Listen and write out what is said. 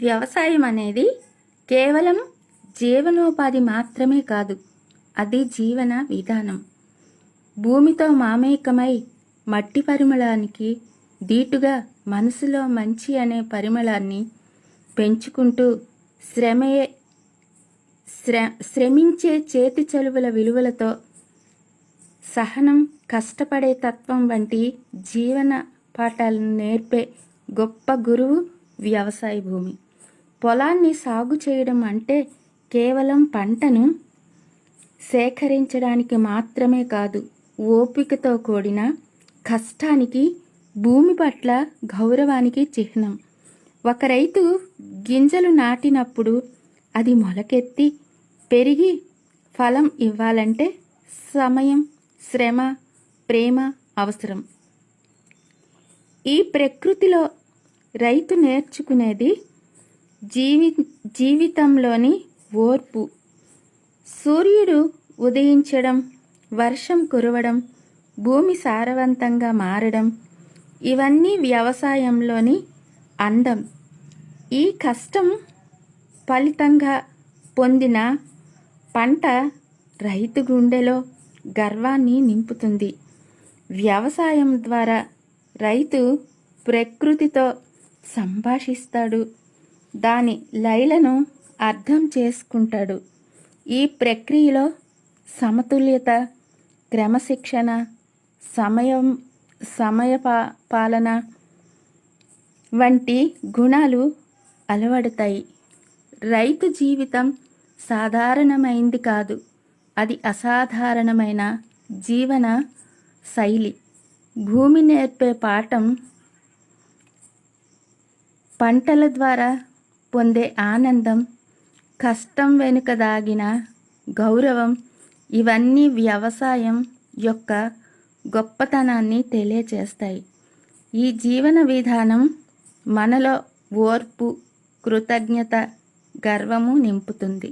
వ్యవసాయం అనేది కేవలం జీవనోపాధి మాత్రమే కాదు, అది జీవన విధానం. భూమితో మామేకమై మట్టి పరిమళానికి దీటుగా మనసులో మంచి అనే పరిమళాన్ని పెంచుకుంటూ శ్రమించే చేతి చలువల విలువలతో సహనం, కష్టపడే తత్వం వంటి జీవన పాఠాలను నేర్పే గొప్ప గురువు వ్యవసాయ భూమి. పొలాన్ని సాగు చేయడం అంటే కేవలం పంటను సేకరించడానికి మాత్రమే కాదు, ఓపికతో కూడిన కష్టానికి, భూమి పట్ల గౌరవానికి చిహ్నం. ఒక రైతు గింజలు నాటినప్పుడు అది మొలకెత్తి పెరిగి ఫలం ఇవ్వాలంటే సమయం, శ్రమ, ప్రేమ అవసరం. ఈ ప్రకృతిలో రైతు నేర్చుకునేది జీవితంలోని ఓర్పు. సూర్యుడు ఉదయించడం, వర్షం కురవడం, భూమి సారవంతంగా మారడం, ఇవన్నీ వ్యవసాయంలోని అందం. ఈ కష్టం ఫలితంగా పొందిన పంట రైతు గుండెలో గర్వాన్ని నింపుతుంది. వ్యవసాయం ద్వారా రైతు ప్రకృతితో సంభాషిస్తాడు, దాని లయలను అర్థం చేసుకుంటాడు. ఈ ప్రక్రియలో సమతుల్యత, క్రమశిక్షణ, సమయపాలన వంటి గుణాలు అలవడతాయి. రైతు జీవితం సాధారణమైంది కాదు, అది అసాధారణమైన జీవన శైలి. భూమి నేర్పే పాఠం, పంటల ద్వారా పొందే ఆనందం, కష్టం వెనుక దాగిన గౌరవం, ఇవన్నీ వ్యవసాయం యొక్క గొప్పతనాన్ని తెలియచేస్తాయి. ఈ జీవన విధానం మనలో ఓర్పు, కృతజ్ఞత, గర్వము నింపుతుంది.